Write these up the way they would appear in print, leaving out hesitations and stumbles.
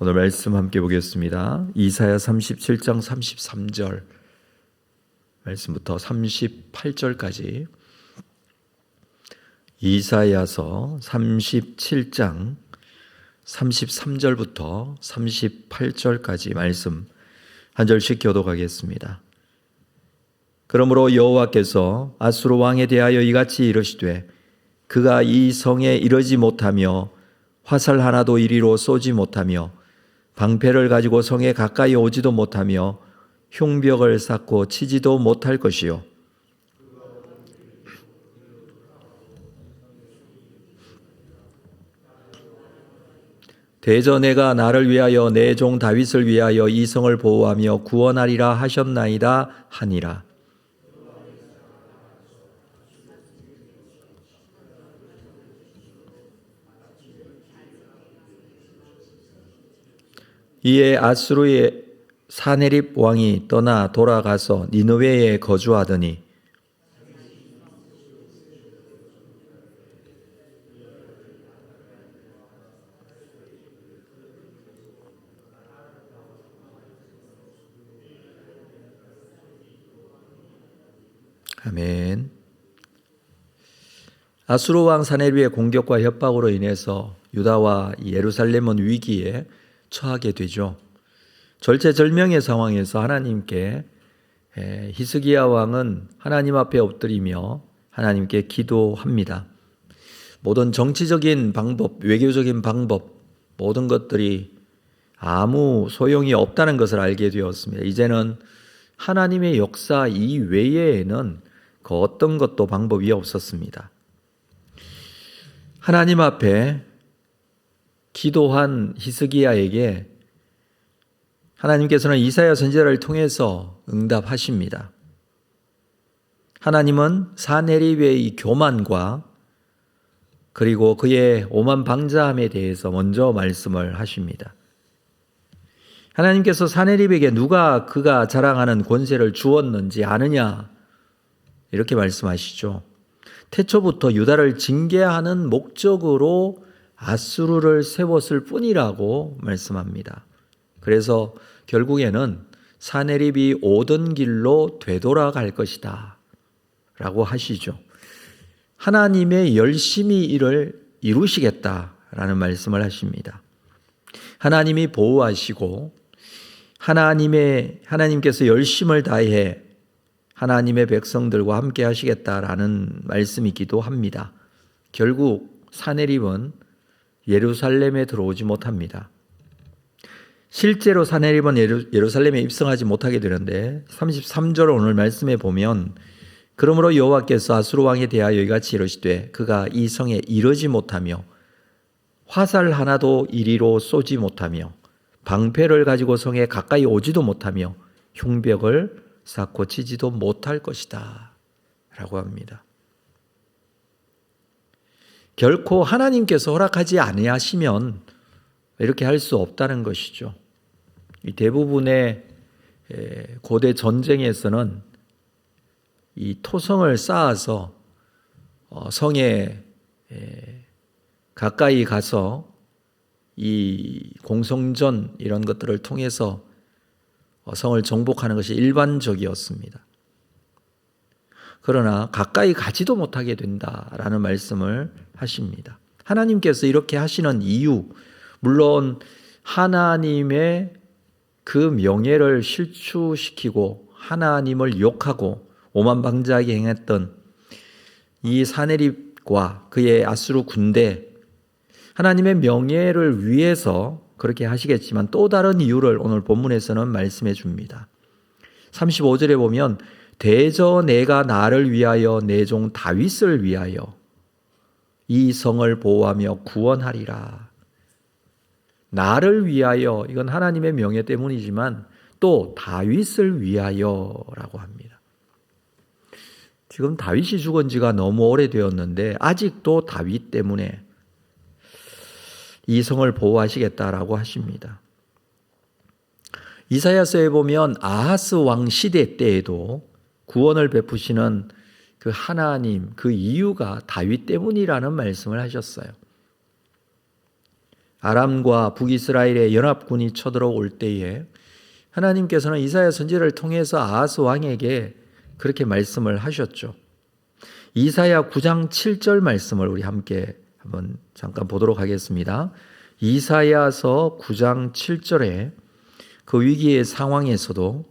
오늘 말씀 함께 보겠습니다. 이사야 37장 33절 말씀부터 38절까지 이사야서 37장 33절부터 38절까지 말씀 한 절씩 교독하겠습니다. 그러므로 여호와께서 아수르 왕에 대하여 이같이 이르시되 그가 이 성에 이르지 못하며 화살 하나도 이리로 쏘지 못하며 방패를 가지고 성에 가까이 오지도 못하며 흉벽을 쌓고 치지도 못할 것이요 대저 내가 나를 위하여 내 종 다윗을 위하여 이 성을 보호하며 구원하리라 하셨나이다 하니라. 이에 아수르의 사네립 왕이 떠나 돌아가서 니느웨에 거주하더니 아멘. 아수르 왕 사네립의 공격과 협박으로 인해서 유다와 예루살렘은 위기에 처하게 되죠. 절체절명의 상황에서 하나님께 히스기야 왕은 하나님 앞에 엎드리며 하나님께 기도합니다. 모든 정치적인 방법, 외교적인 방법, 모든 것들이 아무 소용이 없다는 것을 알게 되었습니다. 이제는 하나님의 역사 이외에는 그 어떤 것도 방법이 없었습니다. 하나님 앞에 기도한 히스기야에게 하나님께서는 이사야 선지자를 통해서 응답하십니다. 하나님은 사네립의 이 교만과 그리고 그의 오만방자함에 대해서 먼저 말씀을 하십니다. 하나님께서 사네립에게 누가 그가 자랑하는 권세를 주었는지 아느냐 이렇게 말씀하시죠. 태초부터 유다를 징계하는 목적으로 아수르를 세웠을 뿐이라고 말씀합니다. 그래서 결국에는 사네립이 오던 길로 되돌아갈 것이다 라고 하시죠. 하나님의 열심히 일을 이루시겠다라는 말씀을 하십니다. 하나님이 보호하시고 하나님께서 열심을 다해 하나님의 백성들과 함께 하시겠다라는 말씀이기도 합니다. 결국 사네립은 예루살렘에 들어오지 못합니다. 실제로 사네립은 예루살렘에 입성하지 못하게 되는데 33절 오늘 말씀에 보면 그러므로 여호와께서 아수르 왕에 대하여 이같이 이르시되 그가 이 성에 이르지 못하며 화살 하나도 이리로 쏘지 못하며 방패를 가지고 성에 가까이 오지도 못하며 흉벽을 쌓고 치지도 못할 것이다 라고 합니다. 결코 하나님께서 허락하지 아니하시면 이렇게 할 수 없다는 것이죠. 이 대부분의 고대 전쟁에서는 이 토성을 쌓아서 성에 가까이 가서 이 공성전 이런 것들을 통해서 성을 정복하는 것이 일반적이었습니다. 그러나 가까이 가지도 못하게 된다라는 말씀을 하십니다. 하나님께서 이렇게 하시는 이유, 물론 하나님의 그 명예를 실추시키고 하나님을 욕하고 오만방자하게 행했던 이 사네립과 그의 아수르 군대, 하나님의 명예를 위해서 그렇게 하시겠지만 또 다른 이유를 오늘 본문에서는 말씀해 줍니다. 35절에 보면 대저 내가 나를 위하여 내 종 다윗을 위하여 이 성을 보호하며 구원하리라. 나를 위하여, 이건 하나님의 명예 때문이지만 또 다윗을 위하여라고 합니다. 지금 다윗이 죽은 지가 너무 오래되었는데 아직도 다윗 때문에 이 성을 보호하시겠다라고 하십니다. 이사야서에 보면 아하스 왕 시대 때에도 구원을 베푸시는 그 하나님, 그 이유가 다윗 때문이라는 말씀을 하셨어요. 아람과 북이스라엘의 연합군이 쳐들어올 때에 하나님께서는 이사야 선지자를 통해서 아하스 왕에게 그렇게 말씀을 하셨죠. 이사야 9장 7절 말씀을 우리 함께 한번 잠깐 보도록 하겠습니다. 이사야서 9장 7절에 그 위기의 상황에서도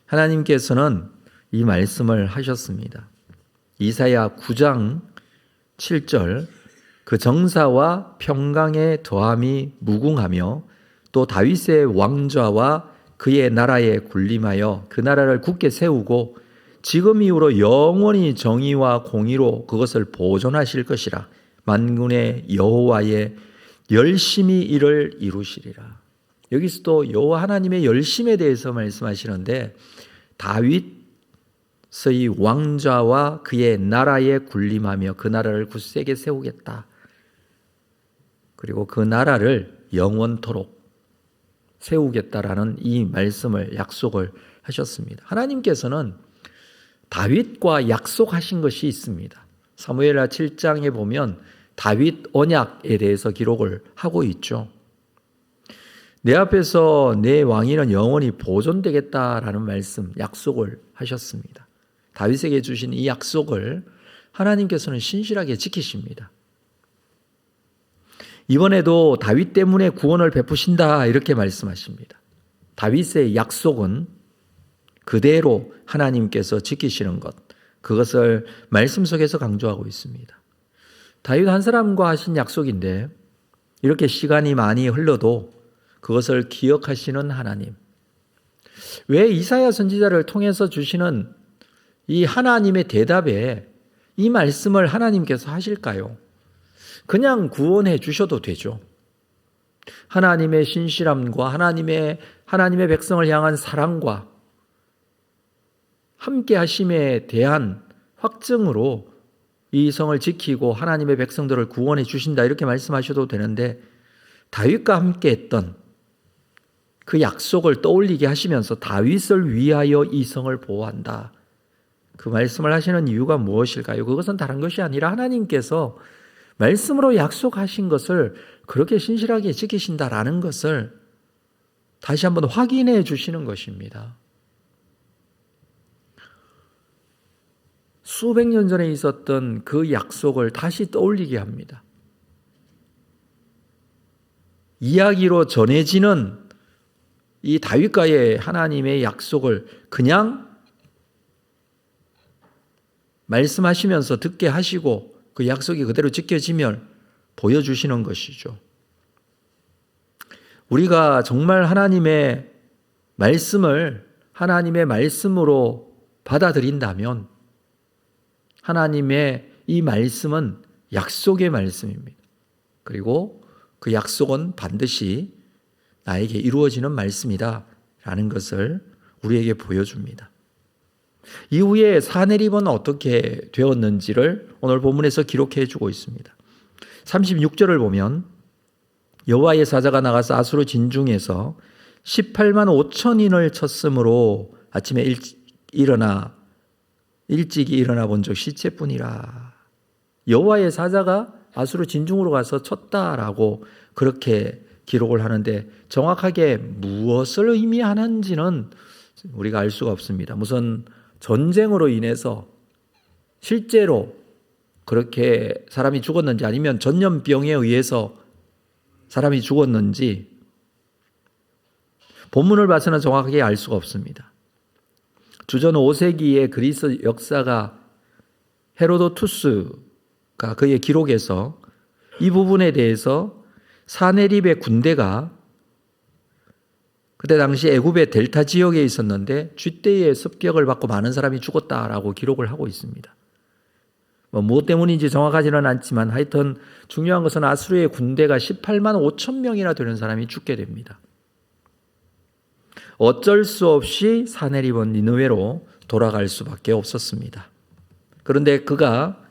하나님께서는 이 말씀을 하셨습니다. 이사야 9장 7절 그 정사와 평강의 더함이 무궁하며 또 다윗의 왕좌와 그의 나라에 군림하여 그 나라를 굳게 세우고 지금 이후로 영원히 정의와 공의로 그것을 보존하실 것이라. 만군의 여호와의 열심히 이를 이루시리라. 여기서도 여호와 하나님의 열심에 대해서 말씀하시는데 다윗의 왕좌와 그의 나라에 군림하며 그 나라를 굳세게 세우겠다. 그리고 그 나라를 영원토록 세우겠다라는 이 말씀을 약속을 하셨습니다. 하나님께서는 다윗과 약속하신 것이 있습니다. 사무엘하 7장에 보면 다윗 언약에 대해서 기록을 하고 있죠. 내 앞에서 내 왕위는 영원히 보존되겠다라는 말씀, 약속을 하셨습니다. 다윗에게 주신 이 약속을 하나님께서는 신실하게 지키십니다. 이번에도 다윗 때문에 구원을 베푸신다 이렇게 말씀하십니다. 다윗의 약속은 그대로 하나님께서 지키시는 것, 그것을 말씀 속에서 강조하고 있습니다. 다윗 한 사람과 하신 약속인데 이렇게 시간이 많이 흘러도 그것을 기억하시는 하나님. 왜 이사야 선지자를 통해서 주시는 이 하나님의 대답에 이 말씀을 하나님께서 하실까요? 그냥 구원해 주셔도 되죠. 하나님의 신실함과 하나님의 백성을 향한 사랑과 함께 하심에 대한 확증으로 이 성을 지키고 하나님의 백성들을 구원해 주신다 이렇게 말씀하셔도 되는데 다윗과 함께 했던 그 약속을 떠올리게 하시면서 다윗을 위하여 이 성을 보호한다. 그 말씀을 하시는 이유가 무엇일까요? 그것은 다른 것이 아니라 하나님께서 말씀으로 약속하신 것을 그렇게 신실하게 지키신다라는 것을 다시 한번 확인해 주시는 것입니다. 수백 년 전에 있었던 그 약속을 다시 떠올리게 합니다. 이야기로 전해지는 이 다윗과의 하나님의 약속을 그냥 말씀하시면서 듣게 하시고 그 약속이 그대로 지켜지면 보여주시는 것이죠. 우리가 정말 하나님의 말씀을 하나님의 말씀으로 받아들인다면 하나님의 이 말씀은 약속의 말씀입니다. 그리고 그 약속은 반드시 나에게 이루어지는 말씀이다 라는 것을 우리에게 보여줍니다. 이후에 사내립은 어떻게 되었는지를 오늘 본문에서 기록해 주고 있습니다. 36절을 보면 여호와의 사자가 나가서 아수르 진중에서 18만 5천인을 쳤으므로 아침에 일찍이 일어나 본 적 시체뿐이라. 여호와의 사자가 아수르 진중으로 가서 쳤다라고 그렇게 기록을 하는데 정확하게 무엇을 의미하는지는 우리가 알 수가 없습니다. 무슨 전쟁으로 인해서 실제로 그렇게 사람이 죽었는지 아니면 전염병에 의해서 사람이 죽었는지 본문을 봐서는 정확하게 알 수가 없습니다. 주전 5세기의 그리스 역사가 헤로도투스가 그의 기록에서 이 부분에 대해서 사네립의 군대가 그때 당시 애굽의 델타 지역에 있었는데 쥐떼의 습격을 받고 많은 사람이 죽었다라고 기록을 하고 있습니다. 무엇 때문인지 정확하지는 않지만 하여튼 중요한 것은 아수르의 군대가 18만 5천 명이나 되는 사람이 죽게 됩니다. 어쩔 수 없이 사네립은 니느웨로 돌아갈 수밖에 없었습니다. 그런데 그가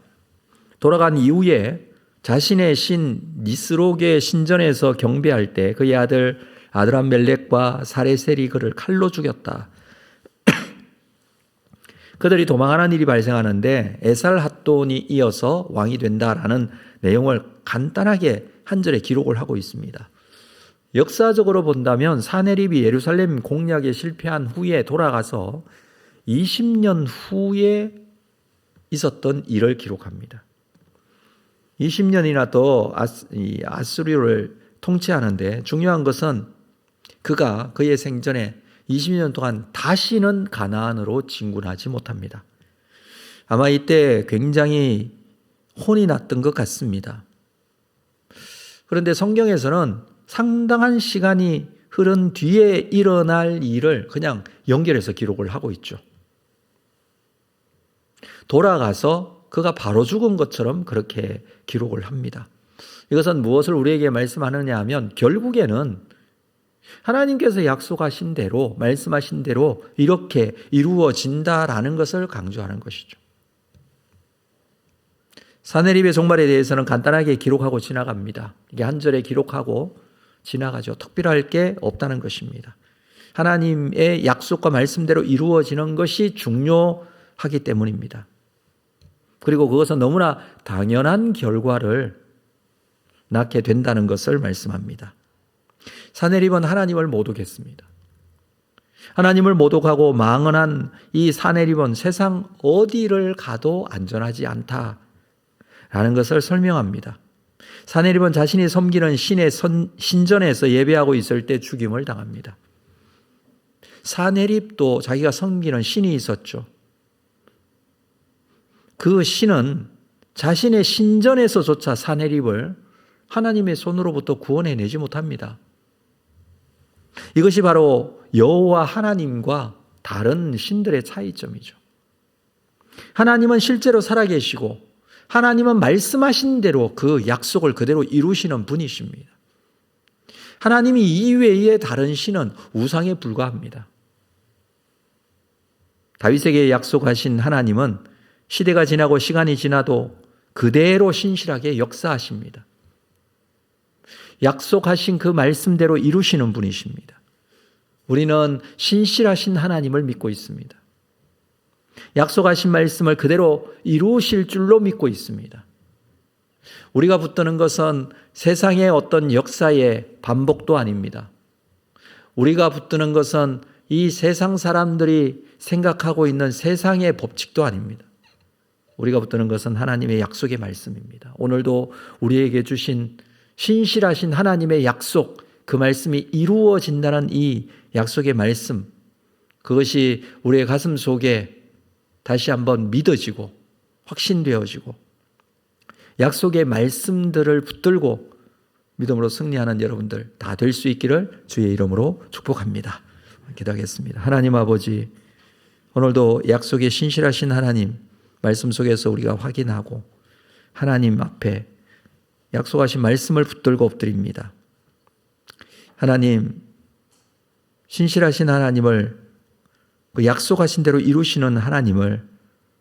돌아간 이후에 자신의 신 니스록의 신전에서 경배할 때 그의 아들 아드람멜렉과 사레셀이 그를 칼로 죽였다. 그들이 도망하는 일이 발생하는데 에살핫돈이 이어서 왕이 된다라는 내용을 간단하게 한 절에 기록을 하고 있습니다. 역사적으로 본다면 사내립이 예루살렘 공략에 실패한 후에 돌아가서 20년 후에 있었던 일을 기록합니다. 20년이나 더 아수르를 통치하는데 중요한 것은 그가 그의 생전에 20년 동안 다시는 가나안으로 진군하지 못합니다. 아마 이때 굉장히 혼이 났던 것 같습니다. 그런데 성경에서는 상당한 시간이 흐른 뒤에 일어날 일을 그냥 연결해서 기록을 하고 있죠. 돌아가서 그가 바로 죽은 것처럼 그렇게 기록을 합니다. 이것은 무엇을 우리에게 말씀하느냐 하면 결국에는 하나님께서 약속하신 대로, 말씀하신 대로 이렇게 이루어진다라는 것을 강조하는 것이죠. 사내립의 종말에 대해서는 간단하게 기록하고 지나갑니다. 이게 한 절에 기록하고 지나가죠. 특별할 게 없다는 것입니다. 하나님의 약속과 말씀대로 이루어지는 것이 중요하기 때문입니다. 그리고 그것은 너무나 당연한 결과를 낳게 된다는 것을 말씀합니다. 사내립은 하나님을 모독했습니다. 하나님을 모독하고 망언한 이 사내립은 세상 어디를 가도 안전하지 않다라는 것을 설명합니다. 사내립은 자신이 섬기는 신의 신전에서 예배하고 있을 때 죽임을 당합니다. 사내립도 자기가 섬기는 신이 있었죠. 그 신은 자신의 신전에서조차 사내립을 하나님의 손으로부터 구원해내지 못합니다. 이것이 바로 여호와 하나님과 다른 신들의 차이점이죠. 하나님은 실제로 살아계시고 하나님은 말씀하신 대로 그 약속을 그대로 이루시는 분이십니다. 하나님이 이외의 다른 신은 우상에 불과합니다. 다윗에게 약속하신 하나님은 시대가 지나고 시간이 지나도 그대로 신실하게 역사하십니다. 약속하신 그 말씀대로 이루시는 분이십니다. 우리는 신실하신 하나님을 믿고 있습니다. 약속하신 말씀을 그대로 이루실 줄로 믿고 있습니다. 우리가 붙드는 것은 세상의 어떤 역사의 반복도 아닙니다. 우리가 붙드는 것은 이 세상 사람들이 생각하고 있는 세상의 법칙도 아닙니다. 우리가 붙드는 것은 하나님의 약속의 말씀입니다. 오늘도 우리에게 주신 신실하신 하나님의 약속, 그 말씀이 이루어진다는 이 약속의 말씀, 그것이 우리의 가슴 속에 다시 한번 믿어지고 확신되어지고 약속의 말씀들을 붙들고 믿음으로 승리하는 여러분들 다 될 수 있기를 주의 이름으로 축복합니다. 기도하겠습니다. 하나님 아버지, 오늘도 약속의 신실하신 하나님 말씀 속에서 우리가 확인하고 하나님 앞에 약속하신 말씀을 붙들고 엎드립니다. 하나님, 신실하신 하나님을 그 약속하신 대로 이루시는 하나님을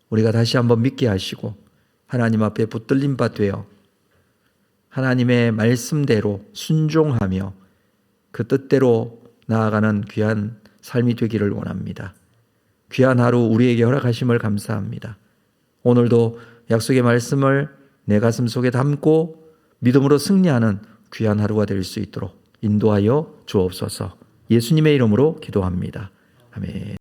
우리가 다시 한번 믿게 하시고 하나님 앞에 붙들림 바 되어 하나님의 말씀대로 순종하며 그 뜻대로 나아가는 귀한 삶이 되기를 원합니다. 귀한 하루 우리에게 허락하심을 감사합니다. 오늘도 약속의 말씀을 내 가슴 속에 담고 믿음으로 승리하는 귀한 하루가 될 수 있도록 인도하여 주옵소서. 예수님의 이름으로 기도합니다. 아멘.